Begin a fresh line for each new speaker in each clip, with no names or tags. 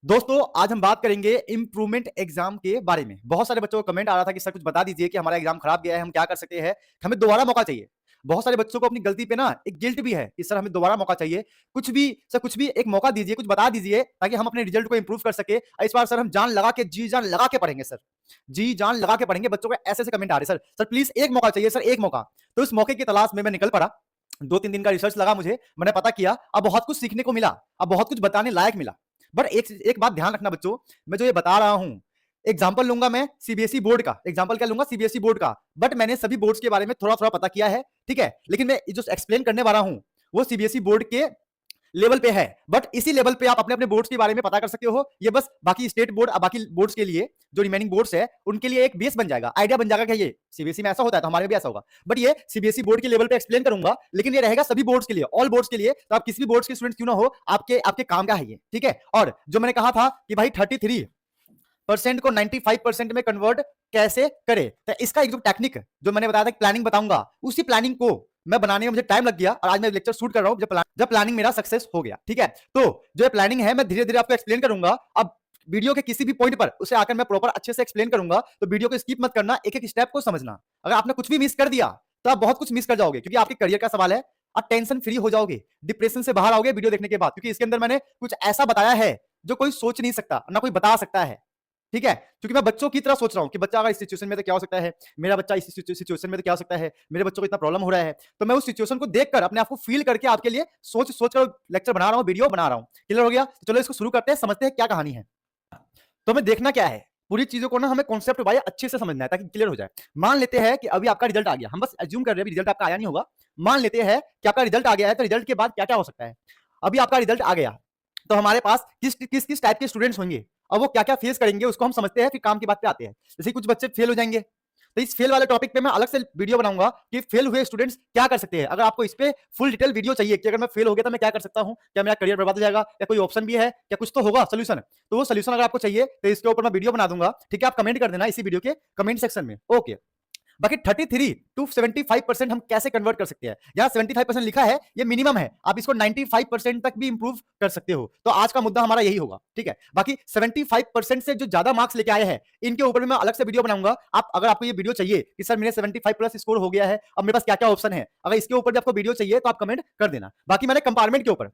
दोस्तों आज हम बात करेंगे इंप्रूवमेंट एग्जाम के बारे में। बहुत सारे बच्चों को कमेंट आ रहा था कि सर कुछ बता दीजिए कि हमारा एग्जाम खराब गया है, हम क्या कर सकते हैं, हमें दोबारा मौका चाहिए। बहुत सारे बच्चों को अपनी गलती पे ना एक गिल्ट भी है कि सर हमें दोबारा मौका चाहिए। कुछ भी सर, कुछ भी एक मौका दीजिए, कुछ बता दीजिए ताकि हम अपने रिजल्ट को इंप्रूव कर सके। इस बार सर हम जान लगा के, जी जान लगा के पढ़ेंगे सर, जी जान लगा के पढ़ेंगे। बच्चों को ऐसे ऐसे कमेंट आ रहे, सर सर प्लीज एक मौका चाहिए, सर एक मौका। तो इस मौके की तलाश में मैं निकल पड़ा। 2-3 दिन का रिसर्च लगा मुझे, मैंने पता किया, अब बहुत कुछ सीखने को मिला, अब बहुत कुछ बताने लायक मिला। बट एक बात ध्यान रखना बच्चों, मैं जो ये बता रहा हूं, एग्जाम्पल लूंगा मैं सीबीएसई बोर्ड का, एग्जाम्पल क्या लूंगा, सीबीएसई बोर्ड का। बट मैंने सभी बोर्ड्स के बारे में थोड़ा थोड़ा पता किया है, ठीक है। लेकिन मैं जो एक्सप्लेन करने वाला हूं वो सीबीएसई बोर्ड के लेवल पे है। बट इसी लेवल पे आप अपने अपने बोर्ड्स के बारे में पता कर सकते हो। ये बस बाकी स्टेट बोर्ड, बाकी बोर्ड्स के लिए, जो रिमेनिंग बोर्ड्स है उनके लिए एक बेस बन जाएगा, आइडिया बन जाएगा कि ये सीबीएसई में ऐसा होता है तो हमारे भी ऐसा होगा। बट ये सीबीएसई बोर्ड के लेवल पे एक्सप्लेन करूंगा, लेकिन ये रहेगा सभी बोर्ड्स के लिए, ऑल बोर्ड्स के लिए। तो आप किसी भी बोर्ड्स के स्टूडेंट क्यों ना हो, आपके आपके काम का है ये, ठीक है। और जो मैंने कहा था कि भाई 33% को 95% में कन्वर्ट कैसे करें, तो इसका एक जो टेक्निक जो मैंने बताया था, प्लानिंग बताऊंगा, उसी प्लानिंग को मैं बनाने में मुझे टाइम लग गया और आज मैं लेक्चर शूट कर रहा हूं जब प्लानिंग मेरा सक्सेस हो गया, ठीक है। तो जो प्लानिंग है मैं धीरे धीरे आपको एक्सप्लेन करूंगा। अब वीडियो के किसी भी पॉइंट पर उसे आकर मैं प्रॉपर अच्छे से एक्सप्लेन करूंगा, तो वीडियो को स्किप मत करना, एक एक स्टेप को समझना। अगर आपने कुछ भी मिस कर दिया तो आप बहुत कुछ मिस कर जाओगे, क्योंकि आपके करियर का सवाल है। आप टेंशन फ्री हो जाओगे, डिप्रेशन से बाहर आओगे वीडियो देखने के बाद, क्योंकि इसके अंदर मैंने कुछ ऐसा बताया है जो कोई सोच नहीं सकता, ना कोई बता सकता है, ठीक है। क्योंकि मैं बच्चों की तरह सोच रहा हूं कि बच्चा अगर इस सिचुएशन में तो क्या हो सकता है, मेरा बच्चा इस सिचुएशन में तो क्या हो सकता है, मेरे बच्चों को इतना प्रॉब्लम हो रहा है। तो मैं उस सिचुएशन को देखकर अपने आप को फील करके आपके लिए सोच सोच कर लेक्चर बना रहा हूं, वीडियो बना रहा हूं। क्लियर हो गया? तो चलो इसको शुरू करते हैं, समझते हैं क्या कहानी है। तो हमें देखना क्या है, पूरी चीजों को ना हमें कॉन्सेप्ट वाइज अच्छे से समझना है ताकि क्लियर हो जाए। मान लेते हैं कि अभी आपका रिजल्ट आ गया, हम बस एज्यूम कर रहे हैं, रिजल्ट आपका आया नहीं होगा। मान लेते हैं कि आपका रिजल्ट आ गया है, तो रिजल्ट के बाद क्या क्या हो सकता है। अभी आपका रिजल्ट आ गया तो हमारे पास किस किस किस टाइप के स्टूडेंट्स होंगे और वो क्या क्या फेस करेंगे उसको हम समझते हैं, फिर काम की बात पे आते हैं। जैसे कुछ बच्चे फेल हो जाएंगे, तो इस फेल वाले टॉपिक पे मैं अलग से वीडियो बनाऊंगा कि फेल हुए स्टूडेंट्स क्या कर सकते हैं। अगर आपको इस पे फुल डिटेल वीडियो चाहिए कि अगर मैं फेल हो गया तो मैं क्या कर सकता हूं, क्या मेरा करियर बर्बाद हो जाएगा, या कोई ऑप्शन भी है, क्या कुछ तो होगा सोल्यूशन, तो वो सोल्यूशन अगर आपको चाहिए तो इसके ऊपर मैं वीडियो बना दूंगा, ठीक है। आप कमेंट कर देना इसी वीडियो के कमेंट सेक्शन में, ओके। बाकी 33 टू 75% हम कैसे कन्वर्ट कर सकते हैं। यहां 75% लिखा है, ये मिनिमम है, आप इसको 95% तक भी इंप्रूव कर सकते हो। तो आज का मुद्दा हमारा यही होगा, ठीक है। बाकी 75% से जो ज्यादा मार्क्स लेके आए हैं इनके ऊपर भी मैं अलग से वीडियो बनाऊंगा। आप अगर आपको ये वीडियो चाहिए कि सर मेरे 75 प्लस स्कोर हो गया है, अब मेरे पास क्या क्या ऑप्शन है, अगर इसके ऊपर भी आपको वीडियो चाहिए तो आप कमेंट कर देना। बाकी मैंने कंपार्टमेंट के ऊपर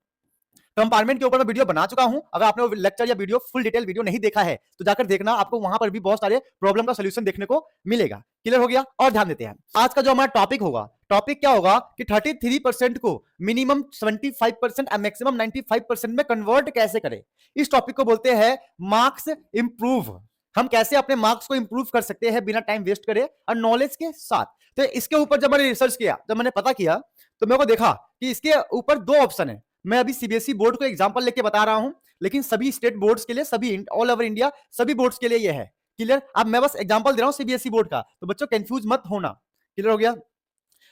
मैं वीडियो बना चुका हूं। अगर आपने वो लेक्चर या वीडियो फुल डिटेल वीडियो नहीं देखा है तो जाकर देखना, आपको वहां पर भी बहुत सारे प्रॉब्लम का सोल्यूशन देखने को मिलेगा। क्लियर हो गया? और ध्यान देते हैं आज का जो हमारा टॉपिक होगा, टॉपिक क्या होगा कि 33% को मिनिमम 75% और मैक्सिमम 95% में कन्वर्ट कैसे करें। इस टॉपिक को बोलते हैं मार्क्स इंप्रूव। हम कैसे अपने मार्क्स को इंप्रूव कर सकते हैं बिना टाइम वेस्ट करे और नॉलेज के साथ। तो इसके ऊपर जब मैंने रिसर्च किया, जब मैंने पता किया, तो मेरे को देखा कि इसके ऊपर दो ऑप्शन है। मैं अभी सीबीएसई बोर्ड को एग्जांपल लेके बता रहा हूं, लेकिन सभी स्टेट बोर्ड्स के लिए, सभी ऑल ओवर इंडिया सभी बोर्ड्स के लिए ये है। क्लियर? अब मैं बस एग्जांपल दे रहा हूं सीबीएसई बोर्ड का, तो बच्चों कंफ्यूज मत होना। क्लियर हो गया?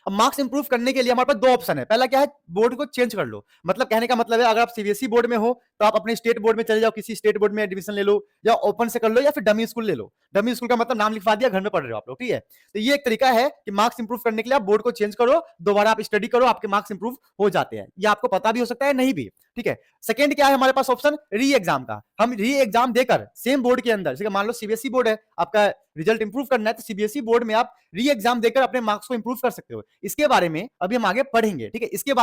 अब मार्क्स इंप्रूव करने के लिए हमारे पास दो ऑप्शन है। पहला क्या है, बोर्ड को चेंज कर लो। मतलब कहने का मतलब है अगर आप सीबीएसई बोर्ड में हो तो आप अपने स्टेट बोर्ड में चले जाओ, किसी स्टेट बोर्ड में एडमिशन ले लो, या ओपन से कर लो, या फिर डमी स्कूल ले लो। डमी स्कूल का मतलब नाम लिखवा दिया, घर में पढ़ रहे हो आप लोग, ठीक है। तो ये एक तरीका है कि मार्क्स इंप्रूव करने के लिए आप बोर्ड को चेंज करो, दोबारा आप स्टडी करो, आपके मार्क्स इंप्रूव हो जाते हैं। ये आपको पता भी हो सकता है, नहीं भी, ठीक है। सेकंड क्या है हमारे पास ऑप्शन, री एग्जाम का। हम री एग्जाम देकर सेम बोर्ड के अंदर, जैसे मान लो सीबीएसई बोर्ड है, आपका रिजल्ट इंप्रूव करना है, तो सीबीएसई बोर्ड में आप री एग्जाम देकर अपने मार्क्स को इंप्रूव कर सकते हो। इसके बारे में अभी हम आगे पढ़ेंगे, ठीक है। इसके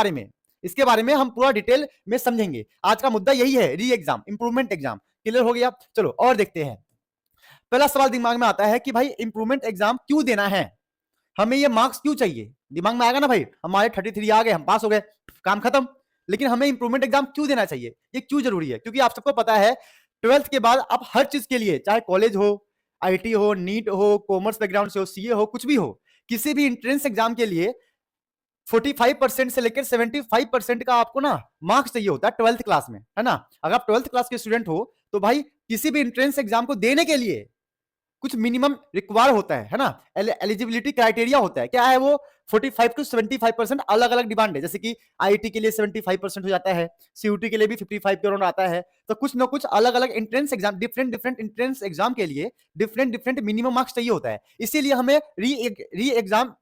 बारे में हम पूरा डिटेल में समझेंगे। आज का मुद्दा यही है, री एग्जाम, इंप्रूवमेंट एग्जाम। क्लियर हो गया? चलो और देखते हैं। पहला सवाल दिमाग में आता है कि भाई इंप्रूवमेंट एग्जाम क्यों देना है, हमें ये मार्क्स क्यों चाहिए। दिमाग में आएगा ना भाई, हमारे 33 आ गए, हम पास हो गए, काम खत्म। लेकिन हमें इंप्रूवमेंट एग्जाम क्यों देना चाहिए, ये क्यों जरूरी है? क्योंकि आप सबको पता है 12th के बाद आप हर चीज के लिए, चाहे कॉलेज हो, आईटी हो, नीट हो, कॉमर्स बैकग्राउंड से हो, सीए हो, कुछ भी हो, किसी भी इंट्रेंस एग्जाम के लिए 45% से लेकर 75% का आपको ना मार्क्स चाहिए होता है 12th क्लास में, है ना। अगर आप 12th क्लास के स्टूडेंट हो तो भाई किसी भी इंट्रेंस एग्जाम को देने के लिए कुछ मिनिमम रिक्वायर होता है ना। एलिजिबिलिटी क्राइटेरिया होता है, क्या है वो, 45 टू 75% अलग अलग डिमांड है। जैसे कि आईटी के लिए 75% हो जाता है, सीयूटी के लिए भी 55 के अराउंड आता है। तो कुछ ना कुछ अलग अलग entrance exam, different different entrance exam के लिए डिफरेंट डिफरेंट मिनिमम मार्क्स चाहिए होता है। इसीलिए हमें री एग्जाम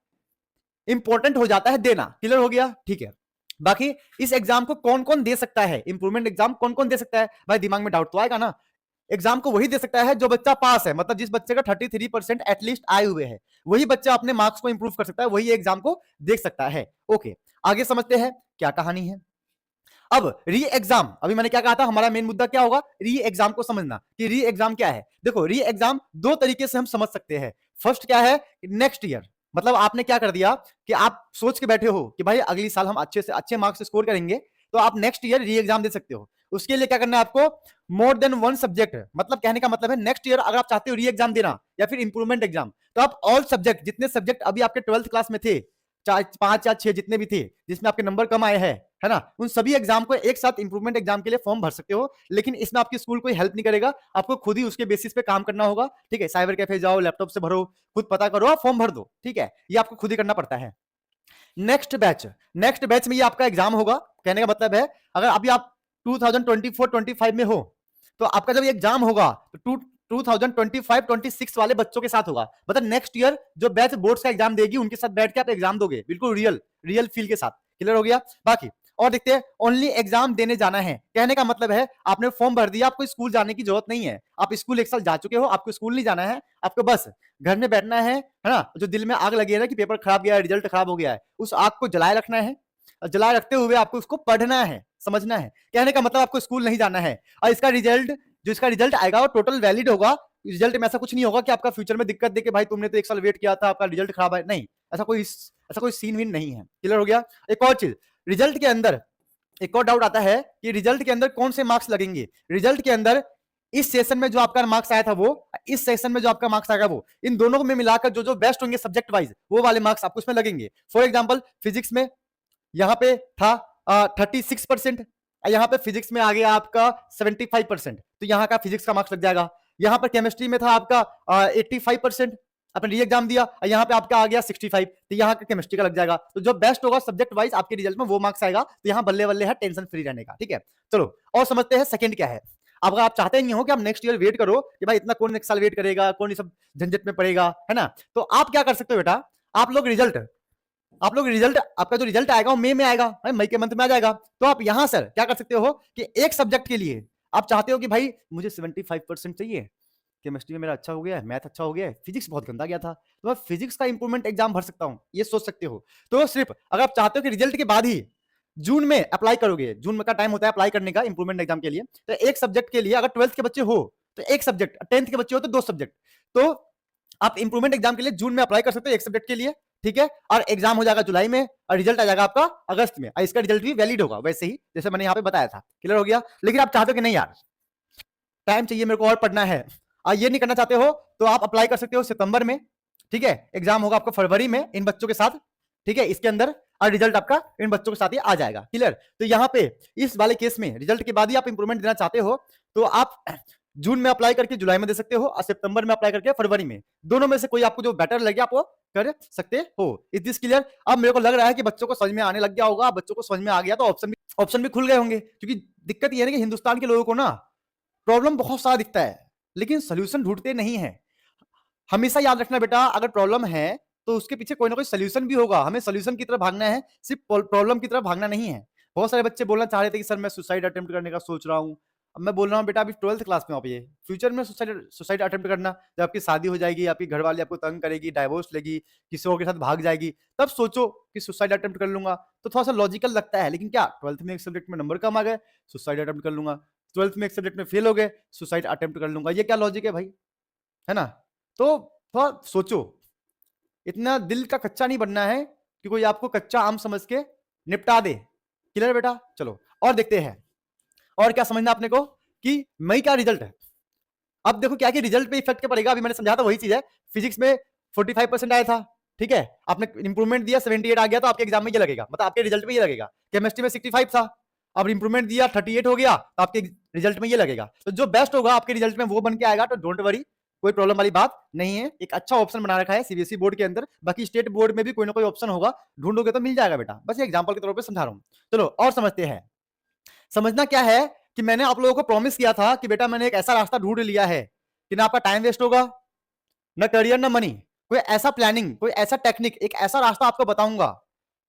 इंपॉर्टेंट हो जाता है देना। क्लियर हो गया? ठीक है। बाकी इस एग्जाम को कौन कौन दे सकता है, इंप्रूवमेंट एग्जाम कौन कौन दे सकता है भाई, दिमाग में डाउट तो आएगा ना। एग्जाम को वही दे सकता है जो बच्चा पास है, मतलब जिस बच्चे का 33% एटलीस्ट आए हुए हैं, वही बच्चा अपने मार्क्स को इंप्रूव कर सकता है, वही एग्जाम को देख सकता है। ओके, आगे समझते हैं क्या कहानी है। अब री एग्जाम, अभी मैंने क्या कहा था, हमारा मेन मुद्दा क्या होगा, री एग्जाम को समझना कि री एग्जाम क्या है। देखो री एग्जाम दो तरीके से हम समझ सकते हैं। फर्स्ट क्या है, नेक्स्ट ईयर, मतलब आपने क्या कर दिया कि आप सोच के बैठे हो कि भाई अगली साल हम अच्छे से अच्छे मार्क्स स्कोर करेंगे, तो आप नेक्स्ट ईयर री एग्जाम दे सकते हो। उसके लिए क्या करना है आपको, मोर देन वन सब्जेक्ट, मतलब कहने का मतलब है नेक्स्ट ईयर अगर आप चाहते हो री एग्जाम देना या फिर इंप्रूवमेंट एग्जाम, तो आप ऑल सब्जेक्ट, जितने सब्जेक्ट अभी आपके 12th क्लास में थे, चाहे 5 या 6 जितने भी थे जिसमें आपके नंबर कम आए हैं, है ना, उन सभी एग्जाम को एक साथ इंप्रूवमेंट एग्जाम के लिए फॉर्म भर सकते हो। लेकिन इसमें आपकी स्कूल कोई हेल्प नहीं करेगा, आपको खुद ही उसके बेसिस पे काम करना होगा। ठीक है, साइबर कैफे जाओ, लैपटॉप से भरो, खुद पता करो, आप फॉर्म भर दो। ठीक है, ये आपको खुद ही करना पड़ता है। नेक्स्ट बैच में ये आपका एग्जाम होगा। कहने का मतलब है अगर अभी आप 2024-25 में हो, तो आपका जब ये एग्जाम होगा तो 2025-26 वाले बच्चों के साथ होगा, मतलब नेक्स्ट ईयर जो बैच बोर्ड्स का एग्जाम देगी उनके साथ बैठ के आप एग्जाम दोगे, बिल्कुल रियल फील के साथ। क्लियर हो गया। बाकी और देखते हैं, ओनली एग्जाम देने जाना है, कहने का मतलब है आपने फॉर्म भर दिया, आपको स्कूल जाने की जरूरत नहीं है। आप स्कूल एक साल जा चुके हो, आपको स्कूल नहीं जाना है, आपको बस घर में बैठना है ना। जो दिल में आग लगी है ना कि पेपर खराब गया है, रिजल्ट खराब हो गया है, उस आग को जलाए रखना है, जलाए रखते हुए आपको उसको पढ़ना है, समझना है। कहने का मतलब आपको स्कूल नहीं जाना है, और इसका रिजल्ट आएगा वो टोटल वैलिड होगा। रिजल्ट में ऐसा कुछ नहीं होगा कि आपका फ्यूचर में दिक्कत दे के भाई तुमने तो एक साल वेट किया था, आपका रिजल्ट खराब है, नहीं, ऐसा कोई सीन विन नहीं है। क्लियर हो गया। एक और चीज, रिजल्ट के अंदर एक और डाउट आता है कि रिजल्ट के अंदर कौन से मार्क्स लगेंगे। रिजल्ट के अंदर इस सेशन में जो आपका मार्क्स आया था वो, इस सेशन में जो आपका मार्क्स आएगा वो, इन दोनों में मिलाकर जो जो बेस्ट होंगे सब्जेक्ट वाइज, वो वाले मार्क्स आपको उसमें लगेंगे। फॉर एग्जाम्पल फिजिक्स में यहाँ पे था 36%, यहाँ पे फिजिक्स में आ गया आपका 75%, तो यहाँ का फिजिक्स का मार्क्स लग जाएगा। यहाँ पर केमिस्ट्री में था आपका 85%, आपने री एग्जाम दिया, यहाँ पे आपका आ गया 65, तो यहाँ का केमिस्ट्री का लग जाएगा। तो जो बेस्ट होगा सब्जेक्ट वाइज आपके रिजल्ट में वो मार्क्स आएगा, तो यहाँ बल्ले बल्ले है टेंशन फ्री रहने का। ठीक है, चलो और समझते हैं सेकंड क्या है। अब अगर आप चाहते नहीं हो कि आप नेक्स्ट ईयर वेट करो कि भाई इतना कौन नेक्स्ट साल वेट करेगा, कौन ये सब झंझट में पड़ेगा, है ना, तो आप क्या कर सकते हो बेटा, आप लोग रिजल्ट आपका जो रिजल्ट आएगा वो मई में आएगा, मई के मंथ में आ जाएगा। तो आप यहां सर क्या कर सकते हो कि एक सब्जेक्ट के लिए आप चाहते हो कि भाई मुझे 75% चाहिए, केमिस्ट्री में मेरा अच्छा हो गया है, मैथ अच्छा हो गया है, फिजिक्स बहुत गंदा गया था, तो मैं फिजिक्स का इंप्रूवमेंट एग्जाम भर सकता हूं, ये सोच सकते हो। तो सिर्फ अगर आप चाहते हो कि रिजल्ट के बाद ही जून में अप्लाई करोगे, जून में का टाइम होता है अप्लाई करने का इंप्रूवमेंट एग्जाम के लिए, तो एक सब्जेक्ट के लिए अगर 12th के बच्चे हो तो एक सब्जेक्ट, 10th के बच्चे हो तो 2 सब्जेक्ट, तो आप इंप्रूवमेंट एग्जाम के लिए जून में अप्लाई कर सकते हो एक सब्जेक्ट के लिए। ठीक है, और एग्जाम हो जाएगा जुलाई में और रिजल्ट आ जाएगा आपका अगस्त में, और इसका रिजल्ट भी वैलिड होगा वैसे ही जैसे मैंने यहाँ पे बताया था। क्लियर हो गया। लेकिन आप चाहते हो कि नहीं यार टाइम चाहिए मेरे को और पढ़ना है, ये नहीं करना चाहते हो, तो आप अप्लाई कर सकते हो सितंबर में। ठीक है, एग्जाम होगा आपको फरवरी में इन बच्चों के साथ। ठीक है, इसके अंदर और रिजल्ट आपका इन बच्चों के साथ ही आ जाएगा। क्लियर। तो यहाँ पे इस वाले केस में रिजल्ट के बाद ही आप इंप्रूवमेंट देना चाहते हो तो आप जून में अप्लाई करके जुलाई में दे सकते हो, और सितंबर में अप्लाई करके फरवरी में, दोनों में से कोई आपको जो बेटर लगे आप वो कर सकते हो। Is this clear. अब मेरे को लग रहा है कि बच्चों को समझ में आने लग गया होगा, बच्चों को समझ में आ गया तो ऑप्शन भी खुल गए होंगे, क्योंकि दिक्कत ये है कि हिंदुस्तान के लोगों को ना प्रॉब्लम बहुत सारा दिखता है लेकिन सोल्यूशन ढूंढते नहीं है। हमेशा याद रखना बेटा, अगर प्रॉब्लम है तो उसके पीछे कोई ना कोई सोल्यूशन भी होगा, हमें सोल्यूशन की तरफ भागना है, सिर्फ प्रॉब्लम की तरफ भागना नहीं है। बहुत सारे बच्चे बोलना चाह रहे थे कि सर मैं सुसाइड अटेम्प्ट करने का सोच रहा हूँ। अब मैं बोल रहा हूँ बेटा अभी 12th क्लास में आप, ये फ्यूचर में सुसाइड अटेम्प्ट करना, जब आपकी शादी हो जाएगी, आपकी घर वाली आपको तंग करेगी, डाइवोर्स लेगी, किसी और के साथ भाग जाएगी, तब सोचो कि सुसाइड अटेम्प्ट कर लूंगा, तो थोड़ा सा लॉजिकल लगता है। लेकिन क्या 12th में एक सब्जेक्ट में नंबर कम आ गए, सुसाइड अटेम्प्ट कर लूंगा, 12th में एक सब्जेक्ट में फेल हो गए, सुसाइड अटेम्प्ट कर लूंगा, ये क्या लॉजिक है भाई, है ना। तो थोड़ा सोचो, इतना दिल का कच्चा नहीं बनना है कि कोई आपको कच्चा आम समझ के निपटा दे। क्लियर बेटा। चलो और देखते हैं, और क्या समझना आपने को कि मई का रिजल्ट है। अब देखो क्या कि रिजल्ट पे इफेक्ट क्या पड़ेगा, अभी मैंने समझा था वही चीज है। फिजिक्स में 45% आया था, ठीक है, आपने इंप्रूवमेंट दिया 78 आ गया, तो आपके एग्जाम में ये लगेगा, मतलब आपके रिजल्ट में ये लगेगा। केमिस्ट्री में 65 था, अब इंप्रूवमेंट दिया 38 हो गया, तो आपके रिजल्ट में ये लगेगा। तो जो बेस्ट होगा आपके रिजल्ट में वो बन के आएगा, तो डोंट वरी, कोई प्रॉब्लम वाली बात नहीं है। एक अच्छा ऑप्शन बना रखा है सीबीएसई बोर्ड के अंदर, बाकी स्टेट बोर्ड में भी कोई ना कोई ऑप्शन होगा, ढूंढोगे तो मिल जाएगा बेटा, बस एग्जाम्पल के तौर पर समझा रहा हूं। चलो और समझते हैं। समझना क्या है कि मैंने आप लोगों को प्रॉमिस किया था कि बेटा मैंने एक ऐसा रास्ता ढूंढ लिया है कि ना आपका टाइम वेस्ट होगा, ना करियर ना मनी, कोई ऐसा प्लानिंग, कोई ऐसा टेक्निक, एक ऐसा रास्ता आपको बताऊंगा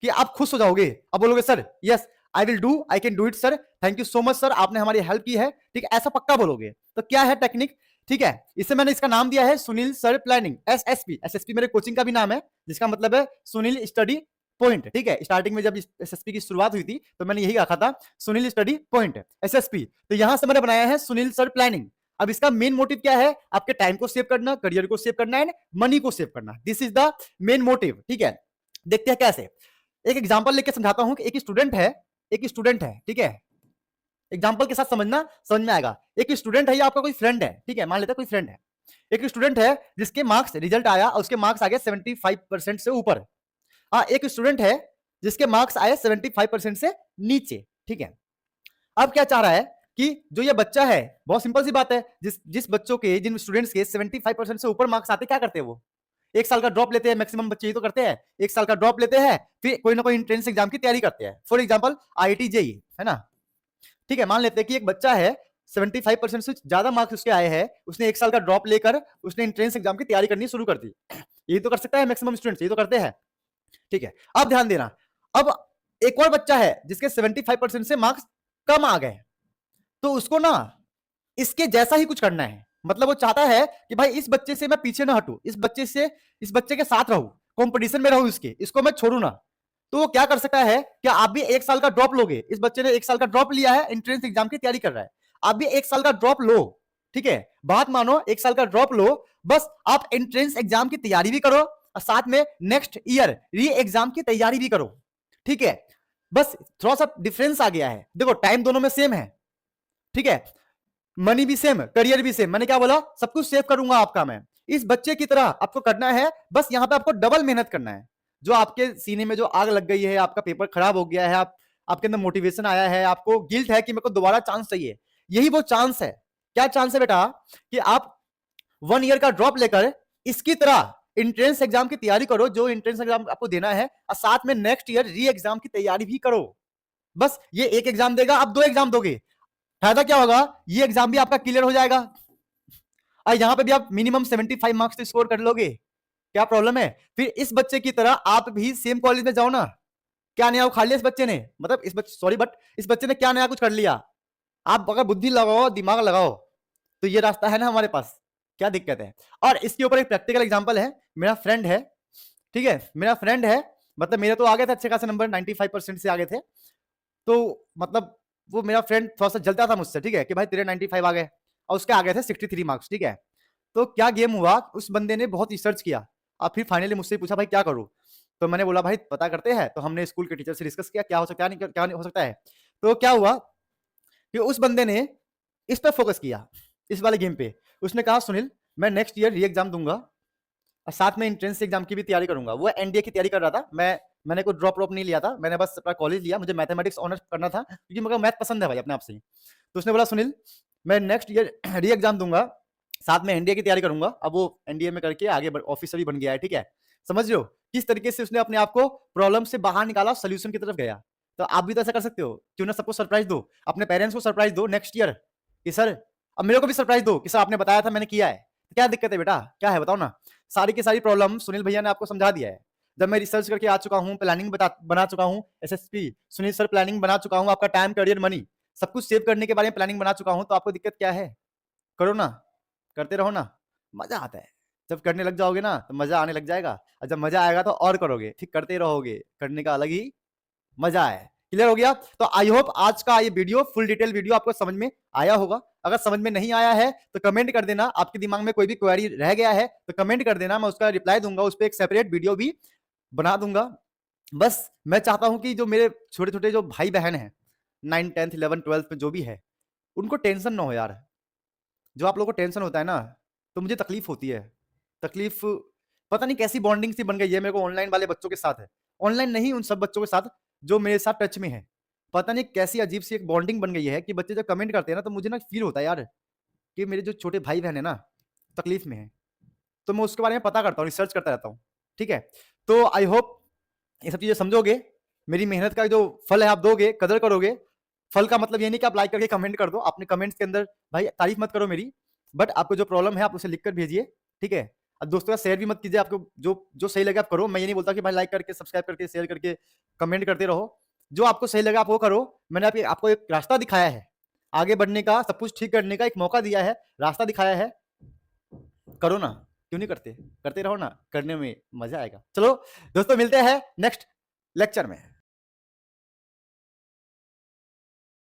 कि आप खुश हो जाओगे। अब बोलोगे sir yes I will do, I can do it sir, thank you so much sir, आपने हमारी हेल्प की है, ठीक है, ऐसा पक्का बोलोगे। तो क्या है टेक्निक, ठीक है, इससे मैंने इसका नाम दिया है Sunil sir planning, SSP. SSP मेरे कोचिंग का भी नाम है, जिसका मतलब है सुनील स्टडी पॉइंट, ठीक है। स्टार्टिंग में जब एसएसपी की शुरुआत हुई थी तो मैंने यही रखा था, सुनील स्टडी पॉइंट एसएसपी। तो यहां से मैंने बनाया है सुनील सर प्लानिंग। अब इसका मेन मोटिव क्या है, आपके टाइम को सेव करना, करियर को सेव करना एंड मनी को सेव करना, this is the main motive, ठीक है। देखते हैं कैसे, एक एग्जांपल लेके समझाता हूं कि एक स्टूडेंट है, ठीक है, एग्जांपल के साथ समझना, समझ में आएगा। एक स्टूडेंट है या आपका कोई फ्रेंड है, ठीक है, मान लेते हैं कोई फ्रेंड है, एक स्टूडेंट है जिसके मार्क्स रिजल्ट आया और उसके मार्क्स आ गए 75% से ऊपर। एक स्टूडेंट है जिसके मार्क्स आए 75% से नीचे, ठीक है। अब क्या चाह रहा है कि जो ये बच्चा है, बहुत सिंपल सी बात है, जिस बच्चों के, जिन स्टूडेंट्स के 75% से ऊपर मार्क्स आते, क्या करते हैं वो, एक साल का ड्रॉप लेते हैं, मैक्सिमम बच्चे ये तो करते हैं, एक साल का ड्रॉप लेते हैं, फिर कोई ना कोई एंट्रेंस एग्जाम की तैयारी करते हैं, फॉर एग्जांपल आईआईटी जेईई, है ना, ठीक है। मान लेते हैं कि एक बच्चा है 75% से ज्यादा मार्क्स उसके आए हैं, उसने एक साल का ड्रॉप लेकर उसने एंट्रेंस एग्जाम की तैयारी करनी शुरू कर दी। ये तो कर सकता है मैक्सिमम स्टूडेंट्स, ये तो करते हैं, ठीक है। अब ध्यान देना, अब एक और बच्चा है जिसके 75% से मार्क्स कम आ गए, तो उसको ना इसके जैसा ही कुछ करना है। मतलब वो चाहता है कि भाई इस बच्चे से मैं पीछे ना हटूं, इस बच्चे के साथ रहूं, कंपटीशन में रहूं, इसको मैं छोड़ू ना। तो वो क्या कर सकता है, क्या आप भी एक साल का ड्रॉप लोगे, इस बच्चे ने एक साल का ड्रॉप लिया है, एंट्रेंस एग्जाम की तैयारी कर रहा है, आप भी एक साल का ड्रॉप लो, ठीक है, बात मानो, एक साल का ड्रॉप लो, बस आप एंट्रेंस एग्जाम की तैयारी भी करो और साथ में नेक्स्ट ईयर री एग्जाम की तैयारी भी करो, ठीक है। बस थोड़ा सा डिफरेंस आ गया है, देखो टाइम दोनों में सेम है, ठीक है, मनी भी सेम, करियर भी सेम, मैंने क्या बोला, सब कुछ सेव करूंगा आपका मैं। इस बच्चे की तरह आपको करना है, बस यहां पे आपको डबल मेहनत करना है। जो आपके सीने में जो आग लग गई है, आपका पेपर खराब हो गया है, आपके अंदर मोटिवेशन आया है, आपको गिल्ट है कि मेरे को दोबारा चांस चाहिए, यही वो चांस है। क्या चांस है बेटा, कि आप 1 ईयर का ड्रॉप लेकर इसकी तरह एंट्रेंस एग्जाम की तैयारी करो, जो एंट्रेंस एग्जाम आपको देना है, और साथ में नेक्स्ट ईयर री एग्जाम की तैयारी भी करो। बस ये एक एग्जाम देगा, आप 2 एग्जाम दोगे, फायदा क्या होगा, ये एग्जाम भी आपका क्लियर हो जाएगा और यहां पे भी आप मिनिमम 75 मार्क्स तो स्कोर कर लोगे। क्या प्रॉब्लम है, फिर इस बच्चे की तरह आप भी सेम कॉलेज में जाओ ना। क्या नया उखाड़ लिया इस बच्चे ने, मतलब इस बच्चे, सॉरी बट इस बच्चे ने क्या नया कुछ कर लिया। आप अगर बुद्धि लगाओ, दिमाग लगाओ, तो ये रास्ता है ना हमारे पास, क्या दिक्कत है। और इसके ऊपर एक प्रैक्टिकल एग्जांपल है, मेरा फ्रेंड है, ठीक है, मेरा फ्रेंड है, मतलब मेरे तो आ गए थे अच्छे खासे नंबर, 95% से आगे थे, तो मतलब वो मेरा फ्रेंड थोड़ा सा जलता था मुझसे, ठीक है, कि भाई तेरे 95 आ गए और उसके आ गए थे 63 मार्क्स, ठीक है। तो क्या गेम हुआ, उस बंदे ने बहुत रिसर्च किया और फिर फाइनली मुझसे पूछा भाई क्या करूं। तो मैंने बोला भाई पता करते हैं, तो हमने स्कूल के टीचर से डिस्कस किया क्या हो सकता है, क्या नहीं हो सकता है। तो क्या हुआ कि उस बंदे ने इस पर फोकस किया, इस वाले गेम पे। उसने कहा सुनील मैं नेक्स्ट ईयर री एग्जाम दूंगा और साथ में एंट्रेंस एग्जाम की भी तैयारी करूंगा। वो एनडीए की तैयारी कर रहा था, मैंने कोई ड्रॉप नहीं लिया था, मैंने बस अपना कॉलेज लिया, मुझे मैथमेटिक्स ऑनर्स करना था क्योंकि मुझे मैथ पसंद है भाई अपने आप से ही। तो उसने बोला सुनील मैं नेक्स्ट ईयर री एग्जाम दूंगा, साथ में एनडीए की तैयारी करूंगा। अब वो एनडीए में करके आगे ऑफिसर भी बन गया है, ठीक है। समझ लो किस तरीके से उसने अपने आप को प्रॉब्लम से बाहर निकाला, सोल्यूशन की तरफ गया। तो आप भी तो ऐसा कर सकते हो, क्यों ना सबको सरप्राइज दो, अपने पेरेंट्स को सरप्राइज दो नेक्स्ट ईयर कि सर, अब मेरे को भी सरप्राइज दो कि सर आपने बताया था मैंने किया है। क्या दिक्कत है बेटा, क्या है बताओ ना। सारी की सारी प्रॉब्लम सुनील भैया ने आपको समझा दिया है। जब मैं रिसर्च करके आ चुका हूँ, प्लानिंग बना चुका हूँ, एसएसपी सुनील सर प्लानिंग बना चुका हूँ, आपका टाइम करियर मनी सब कुछ सेव करने के बारे में प्लानिंग बना चुका हूँ, तो आपको दिक्कत क्या है। करो ना, करते रहो ना, मजा आता है। जब करने लग जाओगे ना तो मजा आने लग जाएगा, और जब मजा आएगा तो और करोगे, ठीक करते रहोगे, करने का अलग ही मजा है। क्लियर हो गया। तो आई होप आज का ये वीडियो फुल डिटेल वीडियो आपको समझ में आया होगा। अगर समझ में नहीं आया है तो कमेंट कर देना, आपके दिमाग में कोई भी क्वेरी रह गया है तो कमेंट कर देना, मैं उसका रिप्लाई दूंगा, उस पर एक सेपरेट वीडियो भी बना दूंगा। बस मैं चाहता हूं कि जो मेरे छोटे छोटे जो भाई बहन हैं 9, 10, 11, 12 में जो भी है, उनको टेंशन ना हो यार। जो आप लोगों को टेंशन होता है ना, तो मुझे तकलीफ होती है। तकलीफ पता नहीं कैसी बॉन्डिंग सी बन गई है मेरे को ऑनलाइन वाले बच्चों के साथ है, ऑनलाइन नहीं, उन सब बच्चों के साथ जो मेरे साथ टच में है। पता नहीं कैसी अजीब सी एक बॉन्डिंग बन गई है कि बच्चे जब कमेंट करते हैं ना, तो मुझे ना फील होता है यार कि मेरे जो छोटे भाई बहन है ना तकलीफ में है, तो मैं उसके बारे में पता करता हूँ, रिसर्च करता रहता हूँ, ठीक है। तो आई होप ये सब चीजें समझोगे, मेरी मेहनत का जो फल है आप दोगे, कदर करोगे। फल का मतलब ये नहीं कि आप लाइक करके कमेंट कर दो, अपने कमेंट्स के अंदर भाई तारीफ मत करो मेरी, बट आपको जो प्रॉब्लम है आप उसे लिखकर भेजिए, ठीक है। अब दोस्तों का शेयर भी मत कीजिए, आपको जो सही लगे आप करो। मैं ये नहीं बोलता कि भाई लाइक करके, सब्सक्राइब करके, शेयर करके, कमेंट करते रहो। जो आपको सही लगा आप वो करो। मैंने आपको एक रास्ता दिखाया है, आगे बढ़ने का, सब कुछ ठीक करने का एक मौका दिया है, रास्ता दिखाया है। करो ना, क्यों नहीं करते? करते रहो ना, करने में मजा आएगा। चलो दोस्तों, मिलते हैं नेक्स्ट लेक्चर में।